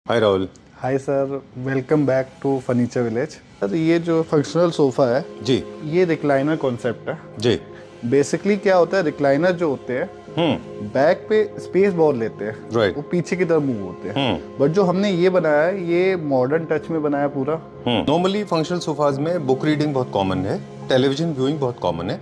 Hi Rahul. Hi sir, welcome back to furniture village. Sir ये जो functional sofa है जी ये रिक्लाइनर कॉन्सेप्ट है। जी। बेसिकली क्या होता है, रिक्लाइनर जो होते हैं बैक पे स्पेस बहुत लेते हैं, राइट। वो पीछे की तरफ मूव होते हैं। बट जो हमने ये बनाया है ये मॉडर्न टच में बनाया पूरा। नॉर्मली फंक्शनल सोफाज में बुक रीडिंग बहुत कॉमन है, टेलीविजन व्यूइंग बहुत कॉमन है,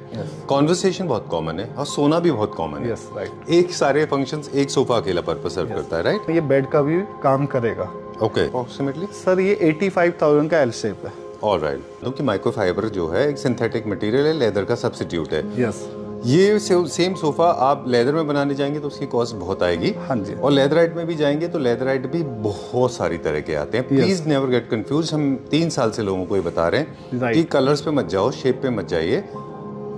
कॉन्वर्सेशन बहुत कॉमन है और सोना भी बहुत कॉमन है। Yes right. एक सारे फंक्शंस एक सोफा अकेला पर्पस सर्व करता है, राइट? ये बेड का भी काम करेगा। ओके, अप्रोक्सीमेटली सर ये 85,000 का एल शेप है। ऑलराइट। क्योंकि माइक्रोफाइबर जो है एक सिंथेटिक मटेरियल है, लेदर का सब्स्टिट्यूट है। यस। ये सेम सोफा आप लेदर में बनाने जाएंगे तो उसकी कॉस्ट बहुत आएगी। हाँ जी। और लेदराइट में भी जाएंगे तो लेदराइट भी बहुत सारी तरह के आते हैं। Please never get confuse. हम 3 साल से लोगों को ये बता रहे हैं कि कलर्स पे मत जाओ, शेप पे मत जाइए,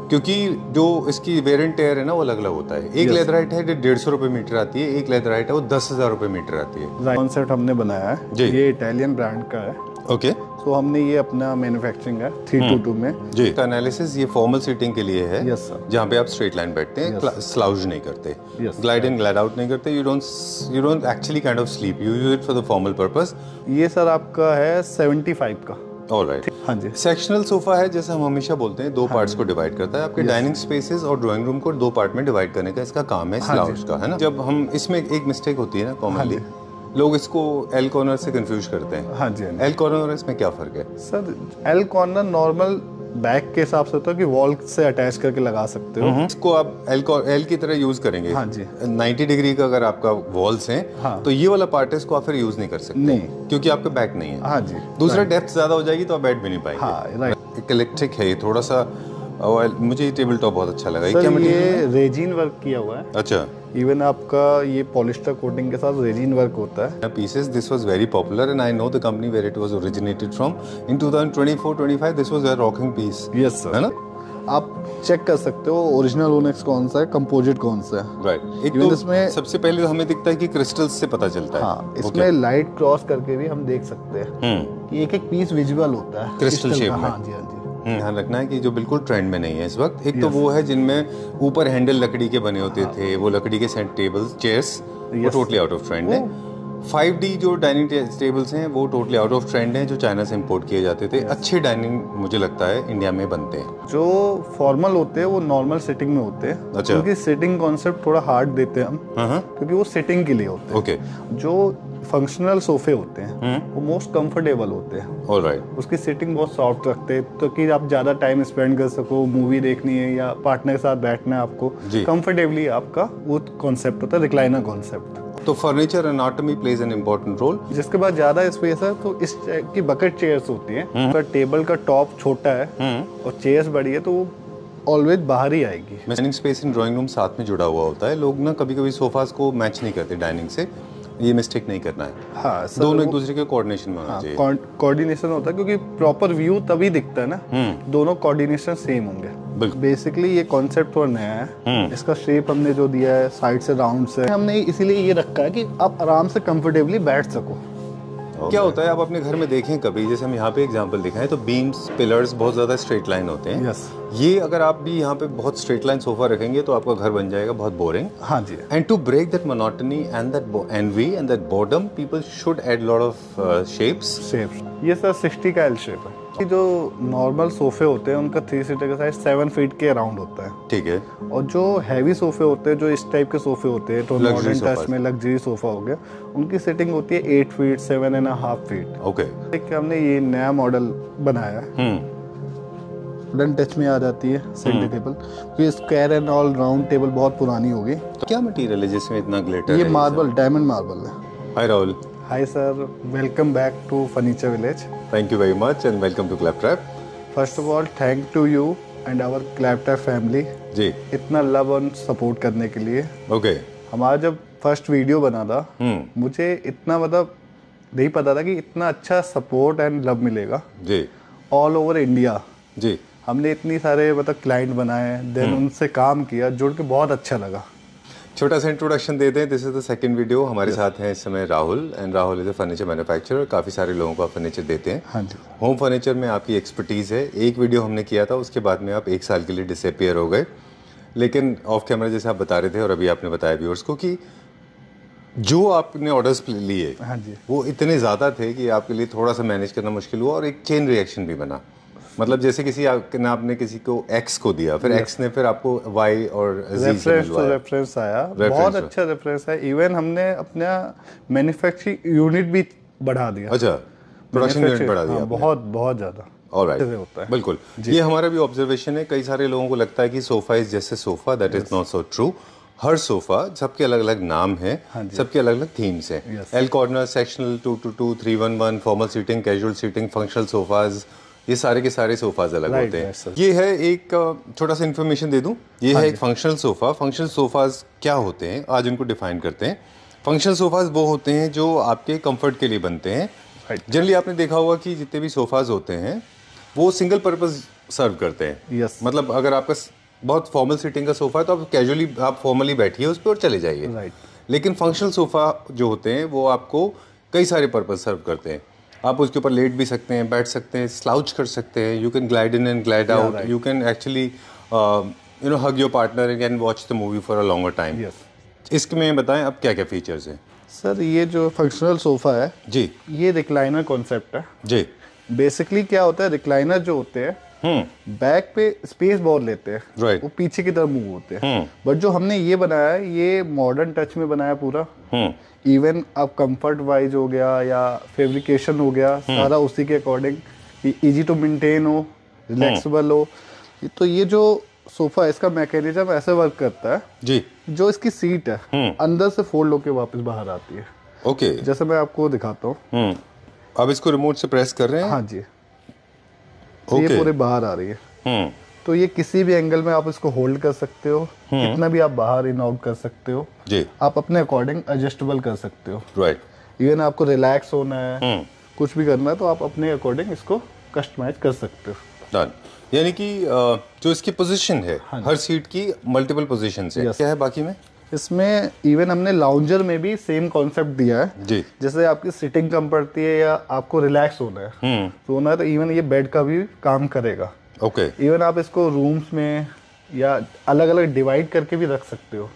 क्योंकि जो इसकी वेरिएंट टेयर है ना वो अलग अलग होता है। एक लेदराइट है जो 150 रुपए मीटर आती है, एक लेदराइट है वो 10,000 रुपए मीटर आती है। कॉन्सेप्ट हमने बनाया है, ये इटालियन ब्रांड का है। ओके। तो हमने ये अपना मैन्युफैक्चरिंग है 322 में। जी। एनालिसिस ये फॉर्मल सीटिंग के लिए है। Yes sir. जहाँ पे आप स्ट्रेट लाइन बैठते हैं, स्लाउज नहीं करते, Yes, ग्लाइड इन ग्लाइड आउट नहीं करते, you don't actually kind of sleep, you use it for the formal purpose. ये सर आपका है 75 का। ऑलराइट। हाँ जी। सेक्शनल सोफा है, जैसे हम हमेशा बोलते हैं, दो पार्ट्स को डिवाइड करता है। आपके डाइनिंग स्पेसेस और ड्राइंग रूम को 2 पार्ट में डिवाइड करने का इसका काम है, स्लाउज का, है ना? जब हम इसमें एक मिस्टेक होती है ना कॉमनली, लोग इसको एल कॉर्नर से कंफ्यूज करते हैं। हाँ जी। एल कॉर्नर और इसमें क्या फर्क है sir L corner normal back के हिसाब से होता है कि वॉल से अटैच करके लगा सकते हो। इसको आप एल की तरह यूज करेंगे। हाँ जी। 90 डिग्री का अगर आपका वॉल्स हैं, हाँ। तो ये वाला पार्ट है, इसको आप फिर यूज नहीं कर सकते नहीं, क्योंकि आपका बैक नहीं है। हाँ जी। दूसरा डेप्थ ज्यादा हो जाएगी तो आप बैठ भी नहीं पाएंगे। हाँ राइट। एक इलेक्ट्रिक है ये, थोड़ा सा मुझे टेबल टॉप बहुत अच्छा लगा। सर ये रेजिन वर्क किया हुआ है। अच्छा। इवन आपका ये पॉलिस्टर कोटिंग के साथ रेजिन वर्क होता है। Pieces, this was very popular and I know the company where it was originated from. In 2024-25 this was a rocking piece. Yes sir. है ना? आप चेक कर सकते हो ओरिजिनल ओनेक्स कौन सा है, कंपोजिट कौन सा है। राइट। एक Even तो इसमें सबसे पहले तो हमें दिखता है कि क्रिस्टल्स से पता चलता है। हाँ, इसमें लाइट क्रॉस करके भी हम देख सकते हैं कि एक एक पीस विजुअल होता है क्रिस्टल शेप में। हाँ जी, हाँ जी। ध्यान रखना है कि जो बिल्कुल ट्रेंड में नहीं है इस वक्त, एक तो वो है जिनमें ऊपर हैंडल लकड़ी के बने होते थे, वो लकड़ी के सेंट टेबल्स, चेयर्स, वो टोटली आउट ऑफ ट्रेंड है। 5D जो डाइनिंग टेबल्स हैं वो टोटली आउट ऑफ ट्रेंड हैं, जो चाइना से इंपोर्ट किए जाते थे। अच्छे डाइनिंग मुझे लगता है इंडिया में बनते हैं। जो फॉर्मल होते हैं वो नॉर्मल सिटिंग में होते हैं। अच्छा। क्योंकि सिटिंग कॉन्सेप्ट थोड़ा हार्ड देते हैं हम, क्योंकि वो सिटिंग के लिए होते हैं। ओके। जो फंक्शनल सोफे होते हैं वो मोस्ट कंफर्टेबल होते हैं। ऑलराइट। उसकी सिटिंग बहुत सॉफ्ट रखते हैं, तो कि आप ज़्यादा टाइम स्पेंड कर सको, मूवी देखनी है या पार्टनर के साथ बैठना है आपको कंफर्टेबली, आपका वो कॉन्सेप्ट होता है रिक्लाइनर कॉन्सेप्ट। तो furniture anatomy plays an important role. जिसके बाद ज्यादा स्पेस है तो इस टाइप की बकेट चेयर्स होती हैं। पर टेबल का टॉप छोटा है और चेयर्स बड़ी है तो वो ऑलवेज बाहर ही आएगी। Dining space in drawing room साथ में जुड़ा हुआ होता है। लोग ना कभी कभी सोफास को मैच नहीं करते डाइनिंग से, ये मिस्टेक नहीं करना है। हाँ सर, दोनों एक दूसरे के कोऑर्डिनेशन में होना चाहिए। कोऑर्डिनेशन होता है क्योंकि प्रॉपर व्यू तभी दिखता है ना, दोनों कोऑर्डिनेशन सेम होंगे। बेसिकली ये कॉन्सेप्ट और नया है। इसका शेप हमने जो दिया है साइड से राउंड से, हमने इसीलिए ये रखा है कि आप आराम से कंफर्टेबली बैठ सको। क्या होता है आप अपने घर में देखें कभी, जैसे हम यहाँ पे एग्जांपल दिखाएं तो बीम्स, पिलर्स बहुत ज्यादा स्ट्रेट लाइन होते हैं। यस। ये अगर आप भी यहाँ पे बहुत स्ट्रेट लाइन सोफा रखेंगे तो आपका घर बन जाएगा बहुत बोरिंग। हाँ जी। And to break that monotony and that envy and that boredom, people should add lot of shapes. ये सर 60 का एल शेप है। जो नॉर्मल सोफे होते हैं उनका 3 सीटर का साइज 7 फीट के अराउंड होता है। ठीक है। और जो हैवी सोफे होते हैं, जो इस टाइप के सोफे होते हैं, तो मॉडर्न टच में लग्जरी सोफा हो गया, उनकी सीटिंग होती है 8 फीट 7.5 फीट। ओके। हमने ये नया मॉडल बनाया है, मॉडर्न टच में आ जाती है सेंटर टेबल, क्योंकि square and all round table बहुत पुरानी होगी। तो क्या मटेरियल है जिसमें इतना ग्लिटर है? ये मार्बल, डायमंड मार्बल है। Hi Rahul. Hi sir, welcome back to furniture village. Thank you very much and welcome to Claptrap. First of all thank to you and our Claptrap family जी, इतना love और support करने के लिए। Okay. हमारा जब first video बना था मुझे इतना मतलब नहीं पता था कि इतना अच्छा सपोर्ट एंड लव मिलेगा जी, ऑल ओवर इंडिया। जी। हमने इतनी सारे मतलब क्लाइंट बनाए, देन उनसे काम किया, जुड़ के बहुत अच्छा लगा। छोटा सा इंट्रोडक्शन दे दें। This is the second video. हमारे साथ हैं इस समय Rahul, and Rahul is a furniture manufacturer. काफ़ी सारे लोगों को आप फर्नीचर देते हैं। हाँ जी। होम फर्नीचर में आपकी एक्सपर्टीज़ है। एक वीडियो हमने किया था, उसके बाद में आप 1 साल के लिए डिसअपियर हो गए, लेकिन ऑफ कैमरा जैसे आप बता रहे थे और अभी आपने बताया व्यूअर्स को कि जो आपने ऑर्डर्स लिए, हाँ जी, वो इतने ज़्यादा थे कि आपके लिए थोड़ा सा मैनेज करना मुश्किल हुआ और एक चेन रिएक्शन भी बना। मतलब जैसे किसी आपने किसी को एक्स को दिया, फिर एक्स ने फिर आपको वाई और जी से मिलवाया। रेफरेंस आया, बहुत अच्छा रेफरेंस है। इवन हमने अपना मैन्युफैक्चरिंग यूनिट भी बढ़ा दिया। अच्छा, प्रोडक्शन यूनिट बढ़ा दिया। बहुत बहुत ज़्यादा। ऑलराइट, होता है बिल्कुल। ये हमारा भी ऑब्जर्वेशन है। कई सारे लोगों को लगता है कि सोफा इज जैसे sofa, that is not so true. Her sofa, सबके अलग अलग नाम है, सबके अलग अलग थीम्स है। L corner, sectional, 222, 311, formal seating, casual seating, functional sofas, ये सारे के सारे सोफाज अलग होते हैं। ये है एक छोटा सा इन्फॉर्मेशन दे दूं, ये है एक फंक्शनल सोफा। फंक्शनल सोफाज क्या होते हैं, आज उनको डिफाइन करते हैं। फंक्शनल सोफाज वो होते हैं जो आपके कंफर्ट के लिए बनते हैं। जनरली आपने देखा होगा कि जितने भी सोफाज होते हैं वो सिंगल पर्पज सर्व करते हैं। मतलब अगर आपका बहुत फॉर्मल सीटिंग का सोफा है तो आप कैजुअली, आप फॉर्मली बैठिए उस पर और चले जाइए। लेकिन फंक्शनल सोफा जो होते हैं वो आपको कई सारे पर्पज सर्व करते हैं। आप उसके ऊपर लेट भी सकते हैं, बैठ सकते हैं, स्लाउच कर सकते हैं, you can glide in and glide out, you can actually hug your partner and can watch the movie for a longer time. इसके में बताएं अब क्या क्या फीचर्स हैं। सर ये जो फंक्शनल सोफा है जी, ये रिक्लाइनर कॉन्सेप्ट है जी। बेसिकली क्या होता है, रिक्लाइनर जो होते हैं बैक पे स्पेस बहुत लेते हैं, वो पीछे की तरफ मूव होते हैं। बट जो हमने ये बनाया है ये मॉडर्न टच में बनाया पूरा। इवन अब कंफर्ट वाइज हो गया या फैब्रिकेशन हो गया, सारा उसी के अकॉर्डिंग, इजी टू मेंटेन हो, रिलैक्सेबल हो। तो ये जो सोफा है इसका मैकेनिज्म ऐसे वर्क करता है जी, जो इसकी सीट है अंदर से फोल्ड होके वापस बाहर आती है। ओके, जैसे मैं आपको दिखाता हूँ। अब इसको रिमोट से प्रेस कर रहे हैं। हाँ जी, तो ये पूरे बाहर आ रही है। तो ये किसी भी एंगल में आप इसको होल्ड कर सकते हो, कितना भी आप बाहर इन आउट कर सकते हो जी। आप अपने अकॉर्डिंग एडजस्टेबल कर सकते हो। राइट, इवन आपको रिलैक्स होना है, कुछ भी करना है तो आप अपने अकॉर्डिंग इसको कस्टमाइज कर सकते हो। डन। यानी कि जो इसकी पोजीशन है, हर सीट की मल्टीपल पोजीशंस है। क्या है बाकी में? इसमें इवन हमने लाउंजर में भी सेम कॉन्सेप्ट दिया है जी। जैसे आपकी सिटिंग कम पड़ती है या आपको रिलैक्स होना है, सोना है, तो इवन ये बेड का भी काम करेगा। ओके। इवन आप इसको रूम्स में या अलग अलग डिवाइड करके भी रख सकते हो।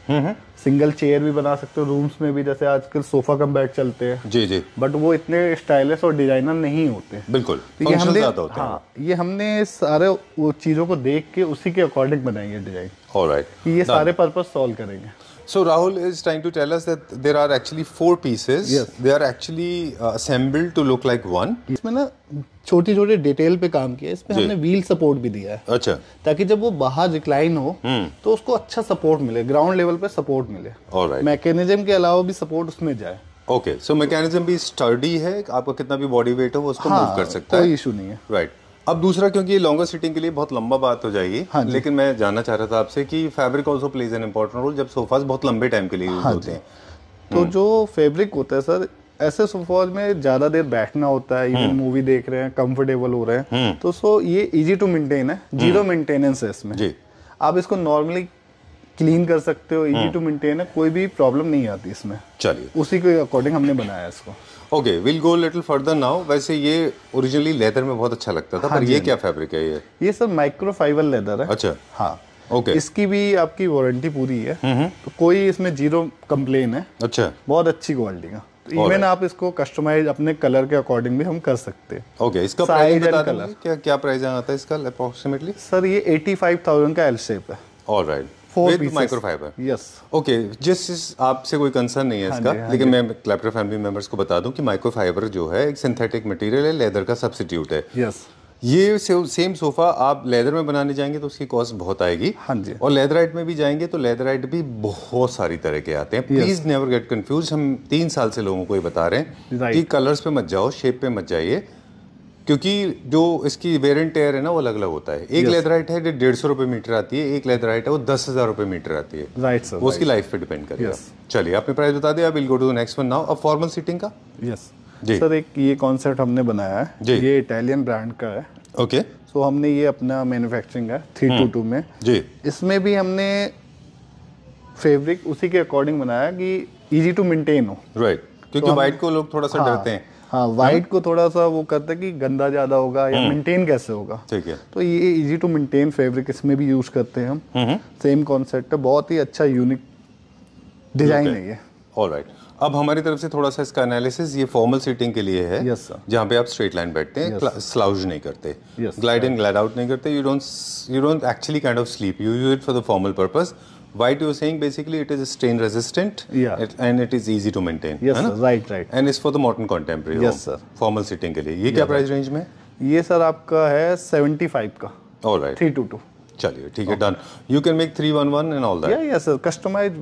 सिंगल चेयर भी बना सकते हो रूम्स में भी, जैसे आजकल सोफा कम बेड चलते हैं। जी जी। बट वो इतने स्टाइलिश और डिजाइनर नहीं होते। बिल्कुल, तो ये हमने ये हमने सारे वो चीजों को देख के उसी के अकॉर्डिंग बनाई है डिजाइन। ऑलराइट, ये सारे पर्पस सॉल्व करेंगे। So Rahul is trying to tell us that there are actually 4 pieces. Yes. They are actually assembled to look like one. इसमें ना छोटी छोटी डिटेल पे काम किया है। इसमें हमने व्हील सपोर्ट भी दिया है। अच्छा। ताकि जब वो बाहर रिक्लाइन हो तो उसको अच्छा सपोर्ट मिले, ग्राउंड लेवल पे सपोर्ट मिले। Alright. मैकेनिज्म के अलावा भी सपोर्ट उसमें जाए। ओके, सो मैकेनिज्म भी स्टर्डी है, आपका कितना भी बॉडी वेट हो वो उसको मूव कर सकता है, कोई इशू नहीं है। राइट। अब दूसरा, क्योंकि ये लॉन्गर सिटिंग के लिए बहुत लंबा बात हो जाएगी, लेकिन मैं जानना चाह रहा था आपसे कि fabric also plays an important role जब सोफाज बहुत लंबे टाइम के लिए यूज होते हैं। तो जो फैब्रिक होता है सर, ऐसे सोफाज में ज्यादा देर बैठना होता है, इवन मूवी देख रहे हैं, कंफर्टेबल हो रहे हैं, तो सो ये इजी टू मेंटेन है, जीरो मेंटेनेंस है इसमें जी। आप इसको नॉर्मली क्लीन कर सकते हो, इजी टू मेंटेन है, कोई भी प्रॉब्लम नहीं आती इसमें। चलिए, उसी के अकॉर्डिंग हमने बनाया इसको। Okay, will go little further now. वैसे ये ओरिजिनली लेदर में बहुत अच्छा लगता था, पर ये क्या फैब्रिक है? ये सर माइक्रोफाइबर लेदर है। अच्छा, हाँ, ओके। इसकी भी आपकी वारंटी पूरी है, तो कोई इसमें जीरो कंप्लेन है। अच्छा, बहुत अच्छी क्वालिटी का। तो इवन आप इसको कस्टमाइज अपने कलर के अकॉर्डिंग भी हम कर सकते हैं। ओके, इसका प्राइस बता दीजिए, क्या क्या प्राइस आता है इसका अप्रोक्सीमेटली? सर ये 85,000 का एल शेप है। Alright, with microfibre. Yes. Okay, जिस आपसे कोई कंसर्न नहीं है इसका, लेकिन मैं क्लैप्टर फैमिली मेंबर्स को बता दूं कि माइक्रोफाइबर जो है एक सिंथेटिक मटेरियल है, लेदर का सब्स्टिट्यूट है। यस। ये सेम सोफा आप लेदर में बनाने जाएंगे तो उसकी कॉस्ट बहुत आएगी। हाँ जी। और लेदराइट में भी जाएंगे तो लेदराइट भी बहुत सारी तरह के आते हैं। Please never get confuse. हम 3 साल से लोगों को ये बता रहे हैं कि कलर्स पे मत जाओ, शेप पे मत जाइए, क्योंकि जो इसकी वेरिएंट टेयर है ना वो अलग अलग होता है। एक लेदराइट है जो 150 रुपए मीटर आती है, एक लेदराइट है वो 10,000 रुपए मीटर आती है। राइट सर, वो उसकी लाइफ पे डिपेंड करेगा। चलिए, आपने प्राइस बता दिया, will go to the next one now. अब फॉर्मल सीटिंग का। यस सर, एक ये कॉन्सेप्ट हमने बनाया है, ये इटालियन ब्रांड का है। ओके। सो हमने ये अपना मैन्युफैक्चरिंग है 322 में जी। इसमें भी हमने फैब्रिक उसी के अकॉर्डिंग बनाया कि इजी टू मेंटेन हो। राइट, क्योंकि व्हाइट को लोग थोड़ा सा डरते हैं। हाँ, व्हाइट को थोड़ा सा वो करते हैं कि गंदा ज्यादा होगा या मेंटेन कैसे होगा। ठीक है। तो ये इजी टू मेंटेन फैब्रिक इसमें भी यूज करते हैं हम। सेम कॉन्सेप्ट है, बहुत ही अच्छा यूनिक डिजाइन है ये। ऑलराइट, अब हमारी तरफ से थोड़ा सा इसका एनालिसिस ये फॉर्मल सीटिंग के लिए है। Yes sir. जहाँ पे आप स्ट्रेट लाइन बैठते हैं, स्लाउज नहीं करते, ग्लाइड इन ग्लाइड आउट नहीं करते, you don't actually kind of sleep, you use it for the formal purpose. White you are saying basically it is stain resistant, and it is easy to maintain. Yes sir, right. And it's for the modern contemporary. Yes sir. Formal sitting के लिए ये क्या price range में? ये sir आपका है 75 का। All right. 322। चलिए ठीक है, done. You can make 311 and all that. Yeah sir, customize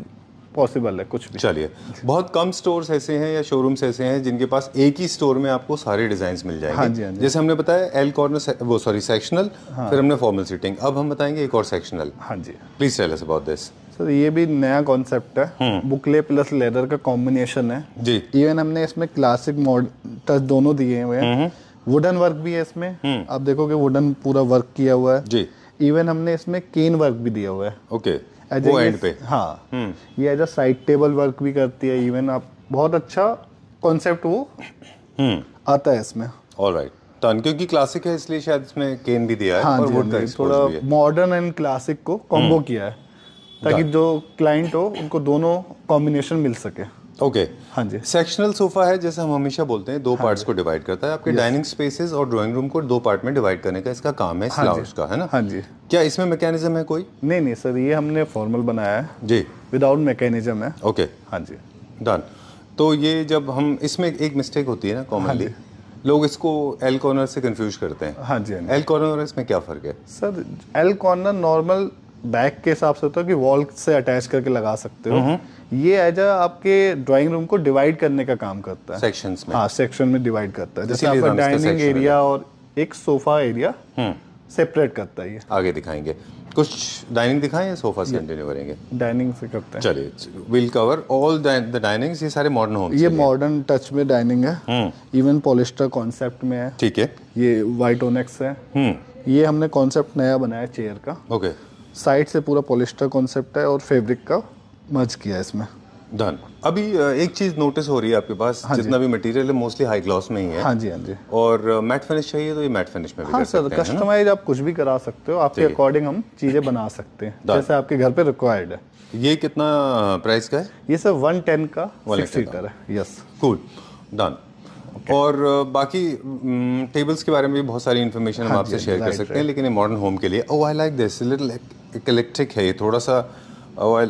possible है कुछ भी। चलिए, बहुत कम स्टोर्स ऐसे हैं या शोरूम्स ऐसे हैं जिनके पास एक ही स्टोर में आपको सारे डिजाइन मिल जाएंगे। हाँ जी, हाँ जी। जैसे हमने बताया एल कॉर्नर, वो सॉरी सेक्शनल, फिर हमने फॉर्मल सीटिंग, अब हम बताएंगे एक और सेक्शनल। हाँ जी। Please tell us about this. Sir ये भी नया कॉन्सेप्ट है, बुकले प्लस लेदर का कॉम्बिनेशन है जी। इवन हमने इसमें क्लासिक मॉड टच दोनों दिए हुए हैं, वुडन वर्क भी है इसमें, आप देखोगे वुडन पूरा वर्क किया हुआ है जी। इवन हमने इसमें केन वर्क भी दिया हुआ है। ओके, वो एंड पे। हाँ, ये as a side table work भी करती है इवन, आप बहुत अच्छा कॉन्सेप्ट वो आता है इसमें। ऑलराइट, टन, क्योंकि क्लासिक है इसलिए शायद इसमें केन भी दिया है। हाँ और जी, वुड का थोड़ा मॉडर्न एंड क्लासिक को कॉम्बो किया है ताकि जो क्लाइंट हो उनको दोनों कॉम्बिनेशन मिल सके। ओके, हाँ जी। सेक्शनल सोफा है जैसे हम हमेशा बोलते हैं, दो पार्ट्स को डिवाइड करता है, आपके डाइनिंग स्पेसेस और ड्राइंग रूम को दो पार्ट में डिवाइड करने का इसका काम है, स्लाउज का, है ना? हाँ जी। क्या इसमें मैकेनिज्म है कोई? नहीं सर, ये हमने फॉर्मल बनाया है जी, विदाउट मैकेनिज्म है। ओके, हाँ जी, डन। तो ये जब हम इसमें एक मिस्टेक होती है ना कॉमनली, लोग इसको एल कॉर्नर से कंफ्यूज करते हैं। हाँ जी। एल कॉर्नर और इसमें क्या फर्क है? Sir L corner normal back के हिसाब से होता है कि वॉल से अटैच करके लगा सकते हो, ये एज आपके ड्राइंग रूम को डिवाइड करने का काम करता है सेक्शंस में। हाँ, सेक्शन में डिवाइड करता है, जैसे आपका डाइनिंग एरिया और एक सोफा एरिया सेपरेट करता है। ये आगे दिखाएंगे, कुछ डाइनिंग दिखाएं या सोफा से कंटिन्यू करेंगे? डाइनिंग से करते हैं। चलिए, विल कवर ऑल द डाइनिंग्स। ये सारे मॉडर्न होम्स, ये मॉडर्न टच में डाइनिंग है, इवन पॉलिस्टर कॉन्सेप्ट में है। ठीक है, ये वाइट ओनेक्स है। ये हमने कॉन्सेप्ट नया बनाया चेयर का। ओके, साइड से पूरा पॉलिस्टर कॉन्सेप्ट है और फैब्रिक का मर्ज किया है इसमें। डन। अभी एक चीज नोटिस हो रही है आपके पास, जितना भी मटेरियल है मोस्टली हाई ग्लॉस में ही है। हाँ जी, हाँ जी। और मैट फिनिश चाहिए तो ये मैट फिनिश में भी हाँ कर सर, सकते हैं, कस्टमाइज आप कुछ भी करा सकते हो, आपके अकॉर्डिंग हम चीजें बना सकते हैं जैसे आपके घर पे रिक्वायर्ड है। ये कितना प्राइस का है? ये सर 110 का 6 सीटर है। Yes, cool, done. और बाकी टेबल्स के बारे में भी बहुत सारी इन्फॉर्मेशन हम आपसे शेयर कर सकते हैं, लेकिन ये मॉडर्न होम के लिए। Oh, I like this, little electric है ये थोड़ा सा।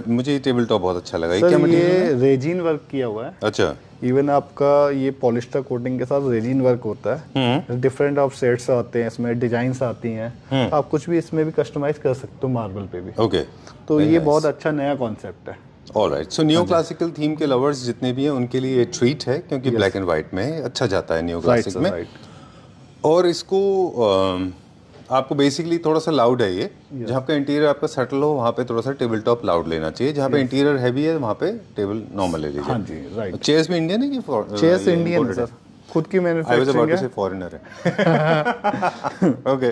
मुझे ये टेबल टॉप बहुत अच्छा लगा। ये क्या मटेरियल है? ये रेजिन वर्क किया हुआ है। अच्छा। इवन आपका ये पॉलिस्टर कोटिंग के साथ रेजिन वर्क होता है, डिफरेंट ऑफ सेट्स आते हैं इसमें, डिजाइन्स आती हैं, आप कुछ भी इसमें भी कस्टमाइज कर सकते हो मार्बल पे भी। ओके, तो ये बहुत अच्छा नया कॉन्सेप्ट है। ऑलराइट, सो नियो क्लासिकल थीम के लवर्स जितने भी हैं उनके लिए ट्रीट है, क्योंकि ब्लैक एंड व्हाइट में अच्छा जाता है नियो क्लासिक में। और इसको आपको बेसिकली थोड़ा सा लाउड है ये, जहाँ पे इंटीरियर आपका सटल हो वहाँ पे थोड़ा सा टेबल टॉप लाउड लेना चाहिए, जहाँ पे इंटीरियर हैवी है वहाँ पे टेबल नॉर्मल ले लीजिए। हाँ जी, राइट। चेयर्स भी इंडियन है कि चेयर्स इंडियन है सर, खुद की मैन्युफैक्चरिंग है। फॉरेनर है। Okay,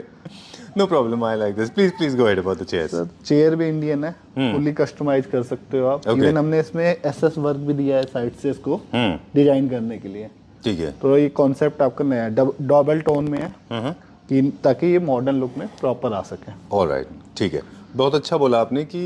no problem, I like this. Please go ahead about the chairs. Sir chair भी इंडियन है, फुल्ली कस्टमाइज कर सकते हो आप। इवन हमने इसमें एसएस वर्क भी दिया है साइड से इसको डिजाइन करने के लिए। ठीक है, तो ये कॉन्सेप्ट आपका नया डबल टोन में है कि ताकि ये मॉडर्न लुक में प्रॉपर आ सके। ऑलराइट, ठीक है, बहुत अच्छा बोला आपने कि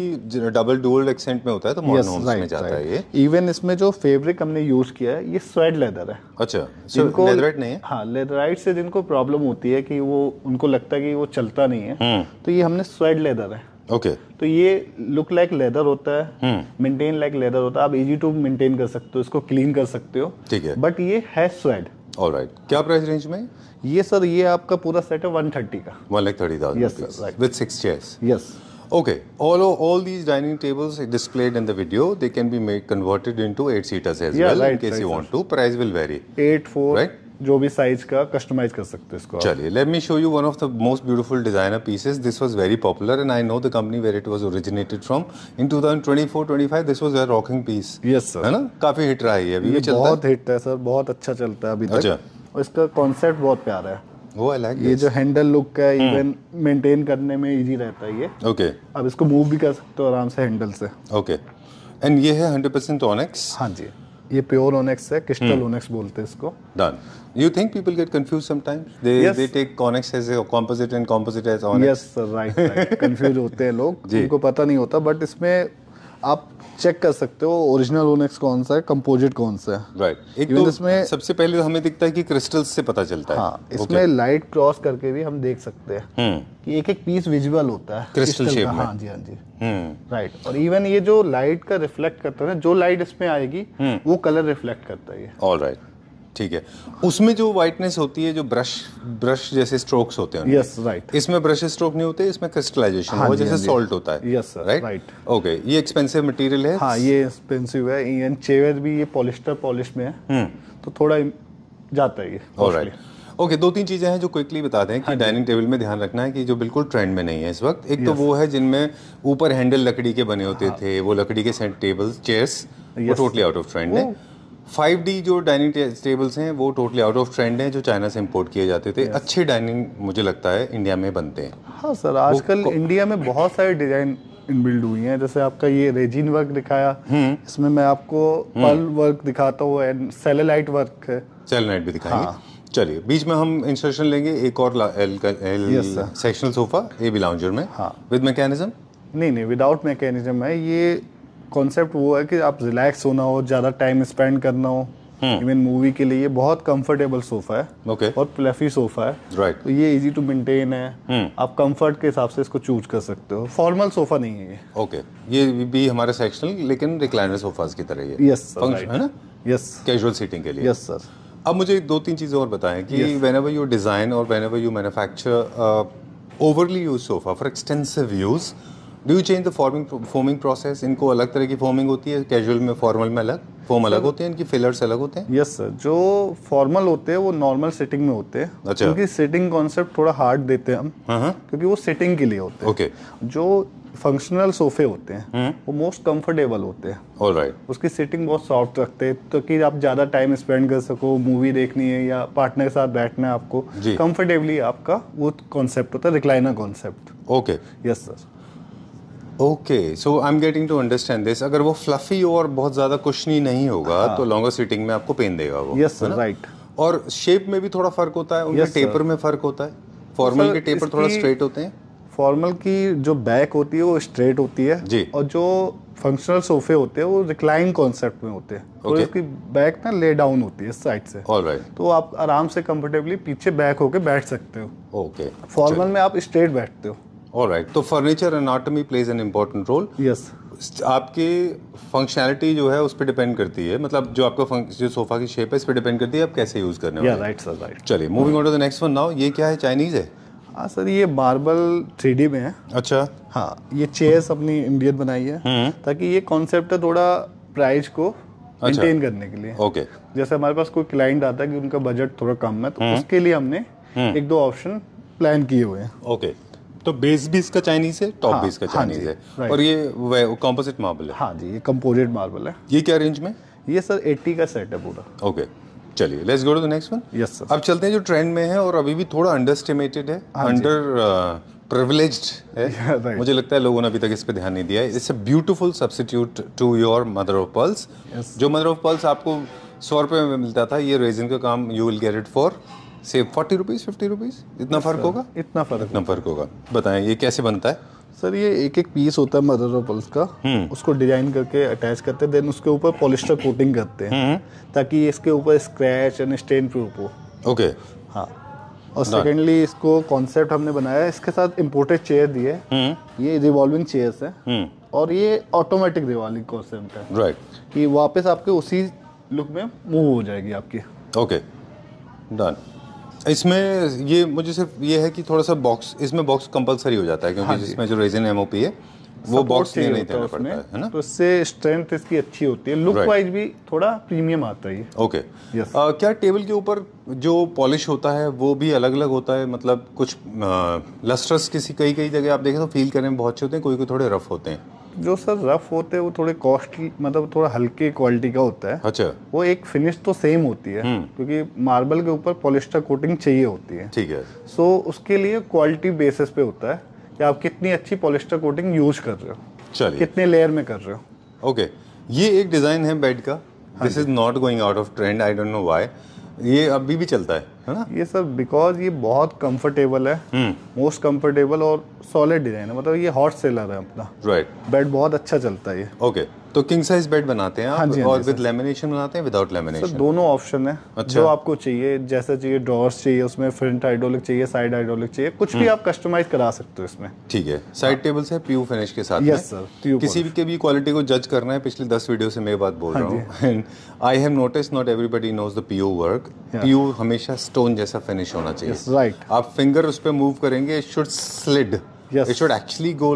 डबल डुअल एक्सेंट में होता है तो मॉडर्न होम्स में जाता है ये। इवन इसमें जो फैब्रिक हमने यूज किया है ये स्वेड लेदर है। अच्छा, जिनको लेदराइट नहीं है? हाँ, लेदराइट से जिनको प्रॉब्लम होती है कि वो उनको लगता है कि वो चलता नहीं है, तो ये हमने स्वेड लेदर है। ओके, तो ये लुक लाइक लेदर होता है, मेंटेन लाइक लेदर होता है, आप इजी टू मेंटेन कर सकते हो, इसको क्लीन कर सकते हो। ठीक है, बट ये है स्वेड। ऑलराइट, क्या प्राइस रेंज में? ये सर ये आपका पूरा सेट है 130 का। 1,30,000 Yes, sir, right. with 6 chairs. Yes. Okay, all these dining tables displayed in the video, they can be made converted into 8-seaters as well, right, in case right, you want to. Price will vary. 8-4, Right? जो भी size का customise कर सकते हो इसको। चलिए, let me show you one of the most beautiful designer pieces. This was very popular and I know the company where it was originated from. In 2024-25, this was a rocking piece. Yes sir. है ना? काफी hit रहा है ये, अभी भी चलता है। बहुत हिट है सर, बहुत अच्छा चलता है अभी तक। अच्छा। और इसका कॉन्सेप्ट बहुत प्यारा है। वो आई लाइक ये जो हैंडल लुक है, इवन मेंटेन करने में इजी रहता है ये। ओके, अब इसको मूव भी कर सकते हो आराम से हैंडल से। ओके, एंड ये है 100% ऑनेक्स। हाँ जी, ये प्योर ओनेक्स है, क्रिस्टल ओनेक्स बोलते हैं इसको। Done. You think people get confused sometimes? They take Conex as a composite and composite as Onyx. Yes sir, right. Confuse होते हैं लोग, उनको पता नहीं होता, बट इसमें आप चेक कर सकते हो ओरिजिनल ओनेक्स कौन सा है, कंपोजिट कौन सा है। राइट। एक तो इसमें सबसे पहले तो हमें दिखता है कि क्रिस्टल्स से पता चलता है। हाँ, इसमें लाइट क्रॉस करके भी हम देख सकते हैं कि एक एक पीस विजुअल होता है क्रिस्टल शेप में। हाँ जी, हाँ जी। राइट। और इवन ये जो लाइट का रिफ्लेक्ट करता है ना, जो लाइट इसमें आएगी वो कलर रिफ्लेक्ट करता है ये। ऑल राइट, ठीक है। उसमें जो वाइटनेस होती है, जो ब्रश जैसे स्ट्रोक्स होते हैं, यस राइट। इसमें ब्रश स्ट्रोक नहीं होते, इसमें क्रिस्टलाइजेशन हो जैसे सॉल्ट होता है। Yes sir, right. ओके, ये एक्सपेंसिव मटेरियल है। हाँ, ये एक्सपेंसिव है। इवन चेयर भी ये पॉलिस्टर पॉलिश में है, तो थोड़ा जाता है ये। ऑलराइट। ओके, दो तीन चीजें हैं जो क्विकली बता दें कि डाइनिंग टेबल में ध्यान रखना है कि जो बिल्कुल ट्रेंड में नहीं है इस वक्त। एक तो वो है जिनमें ऊपर हैंडल लकड़ी के बने होते थे, वो लकड़ी के सेंट टेबल्स, चेयर्स, वो टोटली आउट ऑफ ट्रेंड है। 5D जो डाइनिंग टेबल्स हैं वो टोटली आउट ऑफ ट्रेंड हैं, जो चाइना से इंपोर्ट किए जाते थे। अच्छे डाइनिंग मुझे लगता है इंडिया में बनते हैं। हाँ सर, आजकल इंडिया में बहुत सारे डिजाइन इनबिल्ड हुई हैं। जैसे आपका ये रेजिन वर्क दिखाया, इसमें मैं आपको पर्ल वर्क दिखाता हूँ एंड सेलेलाइट वर्क है। सेलेलाइट भी दिखाएंगे। चलिए, बीच में हम इंसर्शन लेंगे एक और सेक्शनल सोफा, ये भी लाउंजर में विद मैकेनिज्म। नहीं, विदाउट मैकेनिज्म है। ये कॉन्सेप्ट वो है कि आप रिलैक्स होना हो, ज़्यादा टाइम स्पेंड करना हो, इवन मूवी के लिए बहुत कंफर्टेबल सोफा है। ओके। और फ्लफी सोफा है। राइट। तो ये इजी टू मेंटेन है। आप कंफर्ट के हिसाब से इसको चूज कर सकते हो। फॉर्मल सोफा नहीं है ये। ओके, ये भी हमारा सेक्शनल लेकिन रिक्लाइनर सोफाज की तरह ही है। यस सर, है ना? यस, कैजुअल सीटिंग के लिए। Yes sir. अब मुझे दो तीन चीज़ें और बताएं कि whenever you design or whenever you manufacture overly used sofa for extensive use, do you change the foaming process? इनको अलग तरह की फोमिंग होती है, कैजुअल में, फॉर्मल में अलग फोम अलग होते हैं, इनकी फिलर्स अलग होते हैं? यस सर, जो फॉर्मल होते हैं वो नॉर्मल सिटिंग में होते हैं। अच्छा। उनकी सिटिंग कॉन्सेप्ट थोड़ा हार्ड देते हैं हम, क्योंकि वो सिटिंग के लिए होते हैं। ओके। जो फंक्शनल सोफे होते हैं वो मोस्ट कंफर्टेबल होते हैं। ऑलराइट। उसकी सिटिंग बहुत सॉफ्ट रखते हैं, तो कि आप ज़्यादा टाइम स्पेंड कर सको, मूवी देखनी है या पार्टनर के साथ बैठना है आपको कंफर्टेबली, आपका वो कॉन्सेप्ट होता है recliner concept. Okay. Yes sir. Okay, so I am getting to understand this. अगर वो फ्लफी और बहुत ज़्यादा कुशनी नहीं होगा तो लॉन्गर सीटिंग में आपको पेन देगा वो। Yes sir, right. और शेप में भी थोड़ा फर्क होता है, उनके टेपर में फर्क होता है। फॉर्मल के टेपर थोड़ा स्ट्रेट होते हैं। फॉर्मल की जो बैक होती है वो स्ट्रेट होती है जी। और जो फंक्शनल सोफे होते हैं वो रिक्लाइन कॉन्सेप्ट में होते हैं। और उसकी बैक ना ले डाउन होती है इस साइड से। ऑलराइट। तो आप आराम से कंफर्टेबली पीछे बैक होके बैठ सकते हो। ओके। फॉर्मल में आप स्ट्रेट बैठते हो। ऑलराइट। तो furniture anatomy plays an important role. Yes. आपकी फंक्शनैलिटी जो है उस पर डिपेंड करती है, मतलब जो आपका जो सोफा की शेप है इस पर डिपेंड करती है आप कैसे यूज करने वाले हैं। Right sir, right. चलिए, moving on to the next one now. ये क्या है, चाइनीज है? हाँ सर, ये मार्बल 3D में है। अच्छा। हाँ, ये चेयर्स अपनी इंडियन बनाई है ताकि ये कॉन्सेप्ट है थोड़ा प्राइस को मेंटेन करने के लिए। ओके। जैसे हमारे पास कोई क्लाइंट आता है कि उनका बजट थोड़ा कम है, तो उसके लिए हमने एक दो ऑप्शन प्लान किए हुए हैं। ओके। तो बेस भी इसका चाइनीज है, टॉप भी इसका चाइनीज है, और ये कंपोजिट मार्बल है? हाँ जी, ये कंपोजिट मार्बल है। ये क्या रेंज में? ये सर 80 का सेट है पूरा। ओके, चलिए let's go to the next one. Yes sir. अब चलते हैं जो ट्रेंड में है और अभी भी थोड़ा अंडर एस्टिमेटेड है, अंडर प्रिविलेज्ड है। मुझे लगता है लोगों ने अभी तक इस पे ध्यान नहीं दिया है। It's a beautiful substitute to your mother of pearls. जो मदर ऑफ पर्ल्स आपको 100 रुपये में मिलता था, ये रेजिन का काम you will get it for से 40 रुपीज, 50 रुपीज। इतना फर्क होगा? इतना फर्क होगा। बताएं ये कैसे बनता है? सर, ये एक एक पीस होता है मदर ऑफ पर्ल्स का, उसको डिजाइन करके अटैच करते हैं, देन उसके ऊपर पॉलिस्टर कोटिंग करते हैं ताकि इसके ऊपर स्क्रैच एंड स्टेन प्रूफ हो। ओके। हाँ। और सेकेंडली इसको कॉन्सेप्ट हमने बनाया, इसके साथ इम्पोर्टेड चेयर दिए, ये रिवॉल्विंग चेयर्स है और ये ऑटोमेटिक रिवॉल्विंग कॉन्सेप्ट है। राइट। कि वापस आपके उसी लुक में मूव हो जाएगी आपकी। Okay, done. इसमें ये मुझे सिर्फ ये है कि थोड़ा सा बॉक्स, इसमें बॉक्स कंपलसरी हो जाता है क्योंकि जिसमें जो रेजिन एमओपी है वो बॉक्स नहीं देना पड़ता है ना, तो इससे स्ट्रेंथ इसकी अच्छी होती है, लुक वाइज भी थोड़ा प्रीमियम आता है। ओके। क्या टेबल के ऊपर जो पॉलिश होता है वो भी अलग अलग होता है? मतलब कुछ लस्ट्रस कई जगह आप देखें तो फील करने में बहुत अच्छे होते हैं, कोई थोड़े रफ होते हैं। जो सर रफ होते हैं वो थोड़े कॉस्टली, मतलब थोड़ा हल्के क्वालिटी का होता है। अच्छा। वो एक फिनिश तो सेम होती है क्योंकि मार्बल के ऊपर पॉलिस्टर कोटिंग चाहिए होती है। ठीक है। सो उसके लिए क्वालिटी बेसिस पे होता है कि आप कितनी अच्छी पॉलिस्टर कोटिंग यूज कर रहे हो, चलिए कितने लेयर में कर रहे हो। ओके। ये एक डिजाइन है बेड का, this is not going out of trend, I don't know why. ये अभी भी चलता है है ना? ये सर बिकॉज ये बहुत कंफर्टेबल है, मोस्ट कंफर्टेबल और सॉलिड डिजाइन है, मतलब ये हॉट सेलर है अपना। राइट। बेड बहुत अच्छा चलता है ये। ओके, तो किंग साइज बेड बनाते हैं आप? हाँ जी, और विद लेमिनेशन बनाते हैं विदाउट लेमिनेशन? सर दोनों ऑप्शन है। अच्छा। जो आपको चाहिए, जैसा चाहिए, ड्रॉर्स चाहिए उसमें, फ्रंट हाइड्रोलिक चाहिए, साइड हाइड्रोलिक चाहिए, कुछ भी आप कस्टमाइज करा सकते हो इसमें। ठीक है। साइड टेबल से प्यू फिनिश के साथ? Yes sir. किसी भी के भी क्वालिटी को जज करना है, पिछले 10 वीडियो से मैं बात बोल रहा हूँ। I have notice not everybody knows the PO work. PO हमेशा स्टोन जैसा फिनिश होना चाहिए। राइट। आप फिंगर उस पर मूव करेंगे, it should slide, it should actually go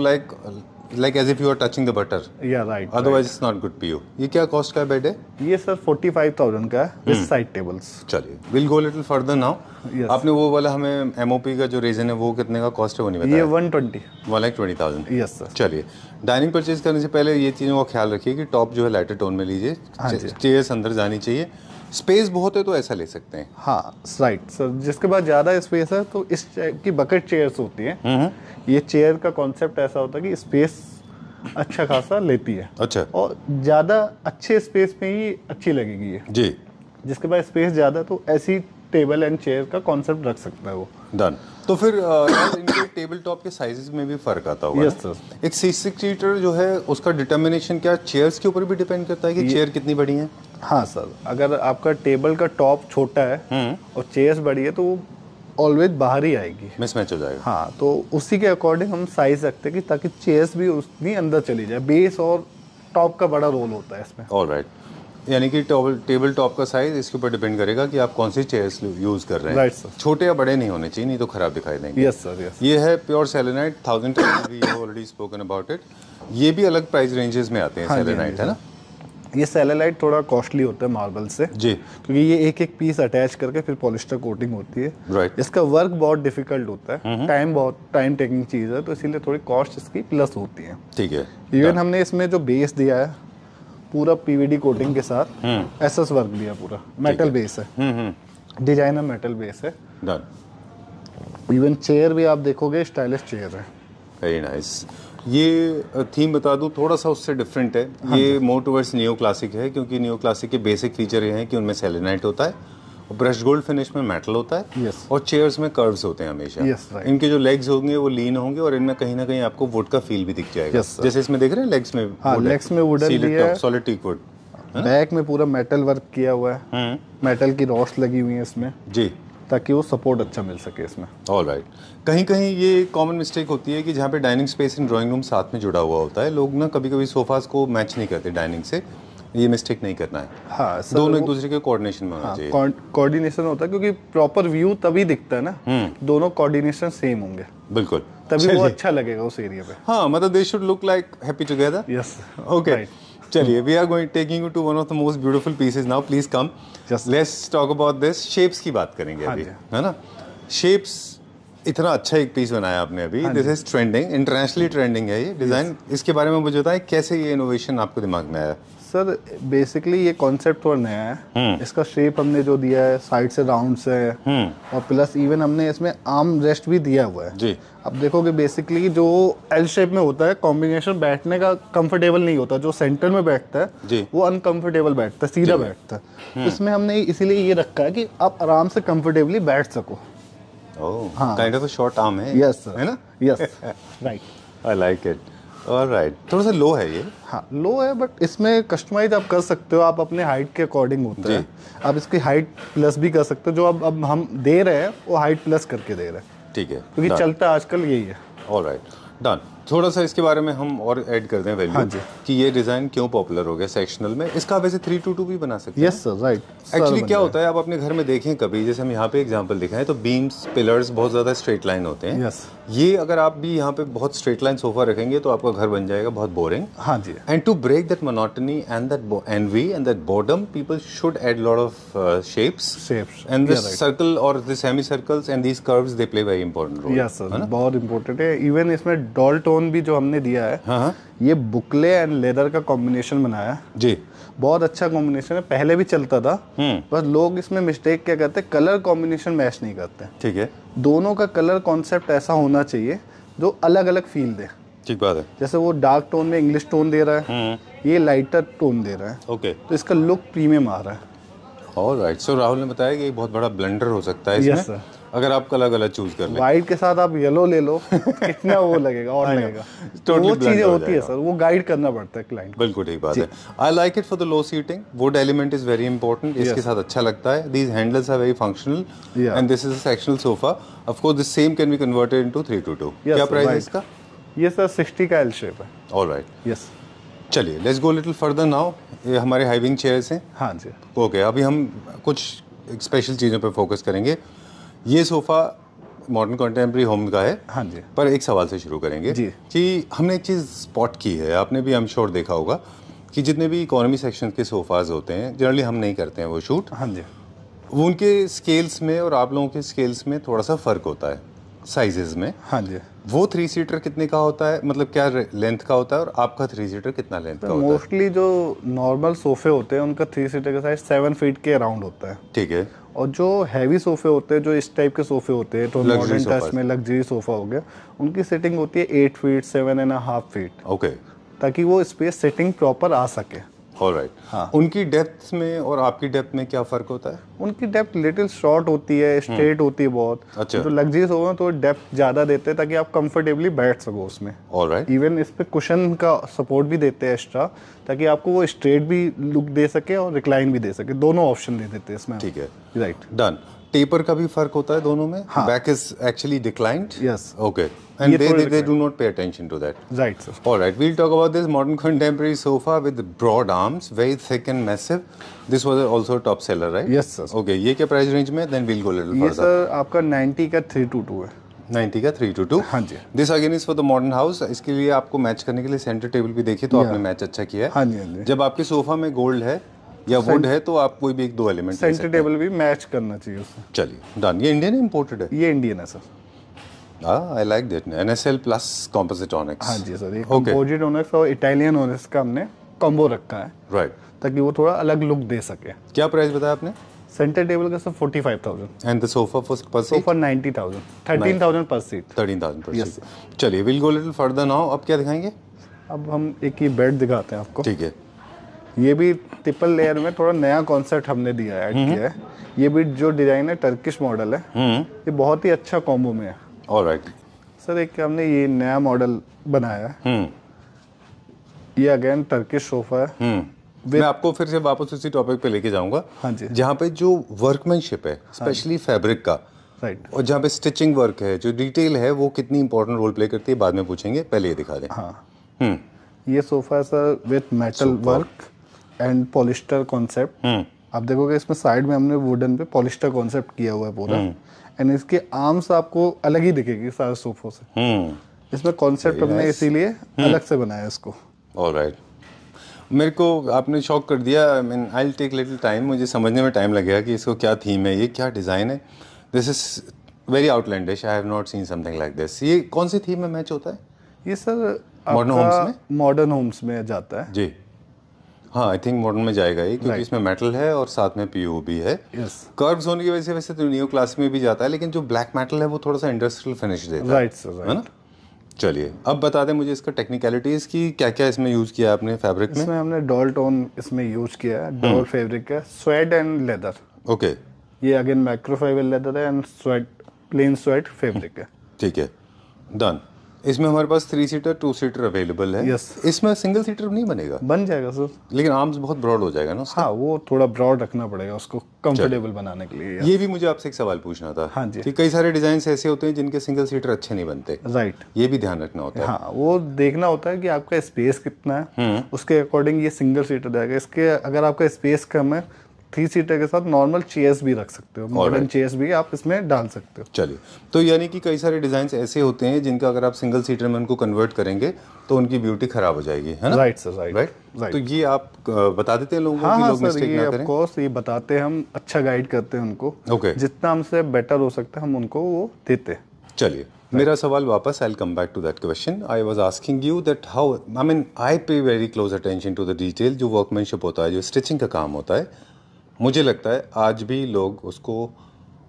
like as if you are touching the butter. Yeah, right. Otherwise it's not good PO. ये क्या कॉस्ट का बेड है? ये सर 45,000 का है विद साइड टेबल्स। चलिए, we'll go little further now. Yes. आपने वो वाला हमें MOP का जो रेजन है वो कितने का कॉस्ट है वो नहीं बताया? ये 1,20,000। Yes sir. चलिए, डाइनिंग परचेज करने से पहले ये चीज़ों का ख्याल रखिए कि टॉप जो है लाइटर टोन में लीजिए, चेयर्स अंदर जानी चाहिए। स्पेस बहुत है तो ऐसा ले सकते हैं। हाँ राइट सर। जिसके बाद ज़्यादा स्पेस है तो इस की बकेट चेयर्स होती हैं। ये चेयर का कॉन्सेप्ट ऐसा होता है कि स्पेस अच्छा खासा लेती है। अच्छा। और ज़्यादा अच्छे स्पेस में ही अच्छी लगेगी ये जी। जिसके बाद स्पेस ज़्यादा तो ऐसी टेबल एंड चेयर का कॉन्सेप्ट रख सकता है वो। डन। तो फिर इनके टेबल टॉप के साइजेस में भी फर्क आता होगा? Yes sir. एक 6 सीटर जो है उसका डिटर्मिनेशन क्या चेयर्स के ऊपर भी डिपेंड करता है कि चेयर कितनी बड़ी है? हाँ सर, अगर आपका टेबल का टॉप छोटा है और चेयर्स बड़ी है तो वो ऑलवेज बाहर ही आएगी, मिसमैच हो जाएगा। हाँ, तो उसी के अकॉर्डिंग हम साइज रखते हैं कि ताकि चेयर्स भी उतनी अंदर चली जाए। बेस और टॉप का बड़ा रोल होता है इसमें। ऑलराइट, यानी कि टेबल टॉप का साइज इसके ऊपर डिपेंड करेगा कि आप कौन सी चेयर्स यूज कर रहे हैं। Right sir. छोटे या बड़े नहीं होने चाहिए, नहीं तो खराब दिखाई देंगे। Yes sir. यस। ये है pure selenite 1000 we already spoken about it. ये भी अलग प्राइस रेंजेस में आते हैं। सेलेनाइट है ना? ये सेलेनाइट थोड़ा कॉस्टली होता है मार्बल से जी, क्योंकि ये एक एक पीस अटैच करके फिर पॉलिस्टर कोटिंग होती है। राइट। इसका वर्क बहुत डिफिकल्ट होता है, बहुत टाइम टेकिंग चीज़ है, तो इसीलिए थोड़ी कॉस्ट इसकी प्लस होती है। ठीक है। इवन हमने इसमें जो बेस दिया है पूरा पीवीडी कोटिंग के साथ एसएस वर्क दिया, पूरा मेटल बेस है, डिजाइनर मेटल बेस है। डन। इवन चेयर भी आप देखोगे स्टाइलिश चेयर है। Very nice. ये थीम बता दूं थोड़ा सा उससे डिफरेंट है। ये मोर टुवर्ड्स नियो क्लासिक है, क्योंकि नियो क्लासिक के बेसिक फीचर ये हैं कि उनमें सेलेनाइट होता है और ब्रश गोल्ड फिनिश में मेटल होता है। yes. और चेयर्स में कर्व्स होते हैं हमेशा। yes, right. इनके जो लेग्स होंगे वो लीन होंगे और इनमें कहीं ना कहीं आपको वुड का फील भी दिख जाएगा। yes, जैसे इसमें देख रहे हैं लेग्स में। हाँ, लेग्स में वुडन दिया है, सॉलिड टीक वुड। बैक में पूरा मेटल वर्क किया हुआ है, मेटल की रॉड्स लगी हुई है इसमें जी, ताकि वो सपोर्ट अच्छा मिल सके इसमें। ऑलराइट। कहीं कहीं ये कॉमन मिस्टेक होती है कि जहाँ पे dining space and drawing room साथ में जुड़ा हुआ होता है, लोग ना कभी कभी सोफास को मैच नहीं करते डाइनिंग से। ये मिस्टेक नहीं करना है। हाँ सर, दोनों एक दूसरे के कोऑर्डिनेशन में होना चाहिए। कोऑर्डिनेशन होता है क्योंकि प्रॉपर व्यू तभी दिखता है ना, दोनों कोऑर्डिनेशन सेम होंगे, बिल्कुल, तभी वो अच्छा लगेगा उस एरिया पे। हाँ, मतलब they should look like happy together. Yes, okay. चलिए, we are going taking you to one of the most beautiful pieces now. Please come, let's talk about this. Shapes की बात करेंगे अभी, है ना? शेप्स, इतना अच्छा एक पीस बनाया आपने अभी। This is trending, internationally trending है ये डिजाइन। इसके बारे में मुझे बताएं कैसे ये इनोवेशन आपको दिमाग में आया? सर बेसिकली ये कॉन्सेप्ट थोड़ा नया है। इसका शेप हमने जो दिया है साइड से राउंड से है, और प्लस इवन हमने इसमें आर्म रेस्ट भी दिया हुआ है जी। अब देखोगे बेसिकली जो एल शेप में होता है कॉम्बिनेशन बैठने का कंफर्टेबल नहीं होता, जो सेंटर में बैठता है जी, वो अनकंफर्टेबल बैठता है, सीधा बैठता है। इसमें हमने इसीलिए ये रखा है कि आप आराम से कंफर्टेबली बैठ सको। हाँ, kind of a short arm है। यस है ना? Yes, right, I like it. Alright, थोड़ा सा लो है ये। हाँ, लो है, बट इसमें कस्टमाइज आप कर सकते हो, आप अपने हाइट के अकॉर्डिंग होता है। आप इसकी हाइट प्लस भी कर सकते हो, जो अब हम दे रहे हैं वो हाइट प्लस करके दे रहे हैं। ठीक है, क्योंकि चलता आजकल यही है। Alright, done. थोड़ा सा इसके बारे में हम और ऐड कर दें वैल्यू। हाँ जी। कि ये डिजाइन क्यों पॉपुलर हो गया सेक्शनल में। इसका वैसे 322 भी बना सकते हैं। Yes sir, right. एक्चुअली क्या होता है, आप अपने घर में देखें कभी, जैसे हम यहाँ पे एग्जांपल दिखाएं तो बीम्स पिलर्स बहुत ज़्यादा स्ट्रेट लाइन होते हैं। यस। ये अगर आप भी यहाँ पे बहुत स्ट्रेट लाइन सोफा रखेंगे तो आपका घर बन जाएगा बहुत बोरिंग। हाँ जी। And to break that monotony and that envy and that boredom, people should add lot of shapes and this circle और this semi circles and these curves, they play very important role. Yes sir, बहुत important है। Even इसमें dual tone भी जो हमने दिया है, हाँ, ये बुकले एंड लेदर का कॉम्बिनेशन बनाया जी। बहुत अच्छा कॉम्बिनेशन है, पहले भी चलता था। बस लोग इसमें मिस्टेक क्या करते हैं, कलर कॉम्बिनेशन मैच नहीं करते। ठीक है। दोनों का कलर कॉन्सेप्ट ऐसा होना चाहिए जो अलग अलग फील दे। ठीक बात है। जैसे वो डार्क टोन में इंग्लिश टोन दे रहा है, ये लाइटर टोन दे रहा है। ओके। तो इसका लुक प्रीमियम आ रहा है। ऑलराइट, सो राहुल ने बताया कि एक बहुत बड़ा ब्लेंडर हो सकता है इसमें। Yes, sir. अगर आप कलर कलर चूज कर लें। व्हाइट के साथ आप येलो ले लो, कितना वो लगेगा और लगेगा। तो वो चीजें होती है सर, वो गाइड करना पड़ता है क्लाइंट को। बिल्कुल ठीक बात है। I like it for the low seating, wood element is very important, इसके साथ अच्छा लगता है। These handles are very functional and this is a sectional sofa. Of course this same can be converted into 322। क्या price है इसका? ये sir 60 का एल शेप है। Alright, yes. चलिए let's go little further now. ये हमारे हाइविंग चेयर्स हैं। हाँ जी। ओके, अभी हम कुछ स्पेशल चीज़ों पे फोकस करेंगे। ये सोफ़ा मॉडर्न कंटेम्प्रेरी होम का है। हाँ जी। पर एक सवाल से शुरू करेंगे जी। कि हमने एक चीज़ स्पॉट की है, आपने भी आई एम श्योर देखा होगा कि जितने भी इकोनॉमी सेक्शन के सोफ़ाज़ होते हैं, जनरली हम नहीं करते हैं वो शूट। हाँ जी। वो उनके स्केल्स में और आप लोगों के स्केल्स में थोड़ा सा फ़र्क होता है साइजेस में। हाँ जी। वो 3 सीटर कितने का होता है, मतलब क्या लेंथ का होता है, और आपका 3 सीटर कितना लेंथ का होता है? मोस्टली जो नॉर्मल सोफे होते हैं उनका 3 सीटर का साइज 7 फीट के अराउंड होता है। ठीक है। और जो हैवी सोफे होते हैं, जो इस टाइप के सोफे होते हैं, तो मॉडर्न टच में लग्जरी सोफा हो गया, उनकी सेटिंग होती है 8 फीट 7.5 फीट। ओके, ताकि वो स्पेस सेटिंग प्रॉपर आ सके। ऑलराइट। हाँ। उनकी डेप्थ में और आपकी डेप्थ में क्या फ़र्क होता है? उनकी डेप्थ लिटिल शॉर्ट होती है, स्ट्रेट होती है बहुत। अच्छा। जो लग्जरी सोफे हैं तो डेप्थ ज़्यादा देते हैं ताकि आप कंफर्टेबली बैठ सको उसमें। ऑलराइट। इवन इस पे कुशन का सपोर्ट भी देते हैं एक्स्ट्रा, ताकि आपको वो स्ट्रेट भी लुक दे सके और रिक्लाइन भी दे सके, दोनों ऑप्शन दे देते हैं इसमें। ठीक है, राइट। डन। टेपर का भी फर्क होता है दोनों में? Back is actually declined? Yes. Okay, and they do not pay attention to that. Right, sir. All right, we'll talk about this modern contemporary sofa with broad arms, very thick and massive. This was also a top seller, right? Yes, sir. Okay, ये क्या price range में? Then we'll go a little ये further. Sir आपका 90 का 322 है। 90 का 322? हाँ जी। This again is for the modern house. इसके लिए आपको मैच करने के लिए सेंटर टेबल भी देखिए तो आपने मैच अच्छा किया है। हाँ जी, हाँ जी। जब आपके सोफा में गोल्ड है या वुड है तो आप कोई भी एक दो एलिमेंट सेंटर टेबल भी मैच करना चाहिए उससे। चलिए डन। ये इंडियन इम्पोर्टेड है? ये इंडियन है sir. I like that. NSL plus composite onyx. हाँ जी सर, ये कॉम्पोजिट ऑनिक्स और इटालियन ऑनिक्स का हमने कॉम्बो रखा है। राइट। ताकि वो थोड़ा अलग लुक दे सके। क्या प्राइस बताया आपने? सेंटर टेबल का सर 45,000। एंड द सोफा पर सीट? सोफा 90,000, 13,000 पर सीट। 13,000 पर सीट। चलिए will go little further now. अब क्या दिखाएंगे? अब हम एक ही बेड दिखाते हैं आपको। ठीक है। ये भी ट्रिपल लेयर में थोड़ा नया कॉन्सेप्ट हमने दिया है, ऐड किया है। ये भी जो डिजाइन है टर्किश मॉडल है। ये बहुत ही अच्छा कॉम्बो में है। ऑलराइट सर एक हमने ये नया मॉडल बनाया है। ये अगेन टर्किश सोफा है। मैं आपको फिर से वापस उसी टॉपिक पे लेके जाऊंगा। हाँ जी। जहाँ पे जो वर्कमैनशिप है, स्पेशली फैब्रिक का, राइट, और जहाँ पे स्टिचिंग वर्क है, जो डिटेल है, वो कितनी इंपॉर्टेंट रोल प्ले करती है बाद में पूछेंगे, पहले ये दिखा दें। हाँ। ये सोफा है sir with metal work and polyester concept. आप देखोगे इसमें साइड में हमने वुडन पे पॉलिस्टर कॉन्सेप्ट किया हुआ है पूरा। एंड इसके आर्म्स आपको अलग ही दिखेगी सारे सोफों से। इसमें कॉन्सेप्ट हमने इसीलिए अलग से बनाया इसको। ऑलराइट, मेरे को आपने शॉक कर दिया। I mean I will take little time, मुझे समझने में टाइम लगेगा कि इसको क्या थीम है, ये क्या डिज़ाइन है। This is very outlandish, I have not seen something like this. ये कौन सी थीम में मैच होता है? ये सर मॉडर्न होम्स में? मॉडर्न होम्स में जाता है जी। हाँ, आई थिंक मॉडर्न में जाएगा ये, क्योंकि इसमें मेटल है और साथ में PU भी है। कर्व्स होने की वजह से वैसे तो नियो क्लास में भी जाता है, लेकिन जो ब्लैक मेटल है वो थोड़ा सा इंडस्ट्रियल फिनिश देता है। राइट सर, है ना? चलिए अब बता दें मुझे इसका टेक्निकलिटीज की, क्या क्या इसमें यूज किया है आपने फैब्रिक में? इसमें हमने डॉल टोन इसमें यूज किया है, डॉल फैब्रिक है, स्वेड एंड लेदर। ओके। ये अगेन माइक्रोफाइबर लेदर है and suede, plain suede fabric है। ठीक है, डन। इसमें हमारे पास 3 सीटर 2 सीटर अवेलेबल है। यस। इसमें सिंगल सीटर नहीं बनेगा? बन जाएगा सर, लेकिन आर्म्स बहुत ब्रॉड हो जाएगा ना उसका? हाँ, वो थोड़ा ब्रॉड रखना पड़ेगा उसको कंफर्टेबल बनाने के लिए। ये भी मुझे आपसे एक सवाल पूछना था। हाँ जी। कि कई सारे डिजाइन ऐसे होते हैं जिनके सिंगल सीटर अच्छे नहीं बनते। राइट, ये भी ध्यान रखना होता है। हाँ, वो देखना होता है कि आपका स्पेस कितना है, उसके अकॉर्डिंग ये सिंगल सीटर जाएगा। इसके अगर आपका स्पेस कम है, 3 सीटर के साथ नॉर्मल चेयर्स भी रख सकते हो, मॉडर्न चेयर्स भी आप इसमें डाल सकते हो। चलिए, तो यानी कि कई सारे डिजाइन ऐसे होते हैं जिनका अगर आप सिंगल सीटर में उनको कन्वर्ट करेंगे तो उनकी ब्यूटी खराब हो जाएगी, है ना? Right sir, right. तो ये आप बता देते हैं लोगों को कि लोग मिस्टेक ना करें? ऑफ कोर्स ये बताते हैं हम, अच्छा गाइड करते हैं उनको। ओके। जितना हमसे बेटर हो सकता है हम उनको वो देते हैं। चलिए, मेरा सवाल वापस, I will come back to that question. I was asking you that how, I mean I pay very close attention to the detail. जो वर्कमैनशिप होता है, जो स्टिचिंग का काम होता है, मुझे लगता है आज भी लोग उसको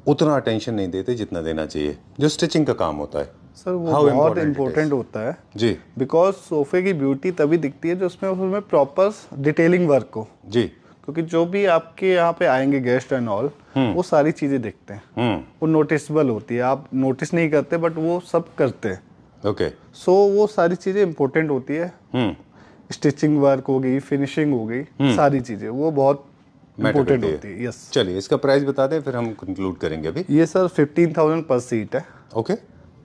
उतना अटेंशन नहीं देते जितना देना चाहिए, जो स्टिचिंग का काम होता है। सर वो बहुत इम्पोर्टेंट होता है जी, बिकॉज सोफे की ब्यूटी तभी दिखती है जो उसमें प्रॉपर डिटेलिंग वर्क हो। जी। क्योंकि जो भी आपके यहाँ पे आएंगे गेस्ट एंड ऑल, वो सारी चीजें देखते हैं, वो नोटिसबल होती है, आप नोटिस नहीं करते बट वो सब करते हैं। ओके, सो वो सारी चीजें इंपॉर्टेंट होती है। स्टिचिंग वर्क हो गई, फिनिशिंग हो गई, सारी चीजें वो बहुत इम्पोर्टेंट होती है। यस। चलिए इसका प्राइस बता दें फिर हम कंक्लूड करेंगे अभी। ये सर 15,000 पर सीट है। ओके,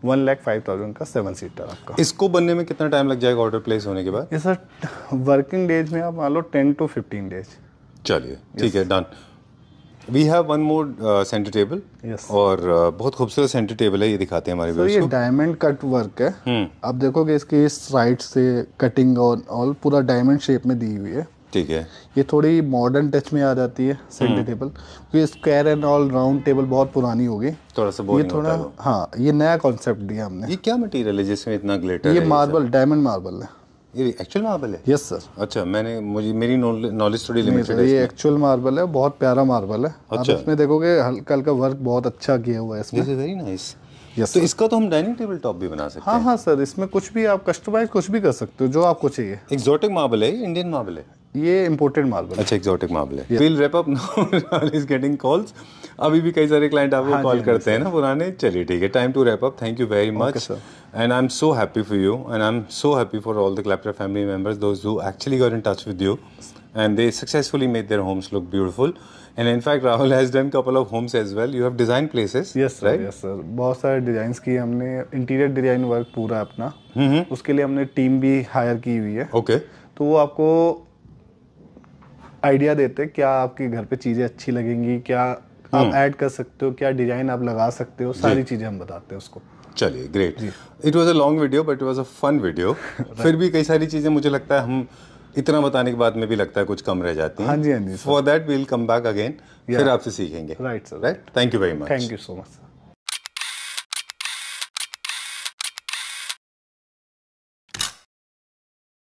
1,05,000 का 7 सीटर आपका। इसको बनने में कितना टाइम लग जाएगा ऑर्डर प्लेस होने के बाद? ये सर वर्किंग डेज में आप मान लो 10 to 15 डेज। चलिए ठीक है, done. We have one more centre table. Yes. और बहुत खूबसूरत सेंटर टेबल है, ये दिखाते हैं हमारे व्यूअर्स ये को। डायमंड कट वर्क है। आप देखोगे इसके साइड से कटिंग और ऑल पूरा डायमंड शेप में दी हुई है। ठीक है, ये थोड़ी मॉडर्न टच में आ जाती है सेंटर टेबल, क्योंकि square and all round table बहुत पुरानी होगी, थोड़ा सा ये बोरिंग थोड़ा होता है वो। हाँ, ये नया कॉन्सेप्ट दिया हमने। ये क्या मटेरियल है जिसमें इतना ग्लिटर ये है? मार्बल, डायमंड मार्बल है। ये एक्चुअल मार्बल है? Yes sir. अच्छा, मेरी नॉलेज थोड़ी लिमिटेड है। ये एक्चुअल मार्बल है, बहुत प्यारा मार्बल है। अच्छा। आप इसमें देखोगे हल्का हल्का वर्क बहुत अच्छा किया हुआ है इसमें। This is very nice. Yes. तो इसका तो हम डाइनिंग टेबल टॉप भी बना सकते हैं। हाँ सर, इसमें कुछ भी आप कस्टमाइज कुछ भी कर सकते हो जो आपको चाहिए। एक्सोटिक मार्बल है, इंडियन मार्बल है? ये इम्पोर्टेड मार्बल। अच्छा, एक्सोटिक मार्बल है। Will wrap up now, is getting calls. अभी भी कई सारे क्लाइंट आपको कॉल करते हैं ना पुराने। चलिए ठीक है, time to wrap up. Thank you very much and I am so happy for you and I am so happy for all the Claptrap family members, those who actually got in touch with you and they successfully made their homes look beautiful. And in fact, Rahul has done couple of homes as well. You have designed places, yes sir, right? Yes sir, बहुत सारे designs किए हमने, interior design work पूरा अपना। उसके लिए हमने team भी हायर की हुई है। ओके। तो वो आपको आइडिया देते हैं क्या आपके घर पे चीजें अच्छी लगेंगी, क्या आप ऐड कर सकते हो, क्या डिजाइन आप लगा सकते हो, सारी चीजें हम बताते हैं उसको। चलिए great. It was a long video but it was a fun video. फिर भी कई सारी चीजें मुझे लगता है हम इतना बताने के बाद में भी लगता है कुछ कम रह जाती हैं। हाँ जी, हाँ जी। For that we will come back again, फिर आपसे सीखेंगे। Right sir, right. Thank you very much. Thank you so much.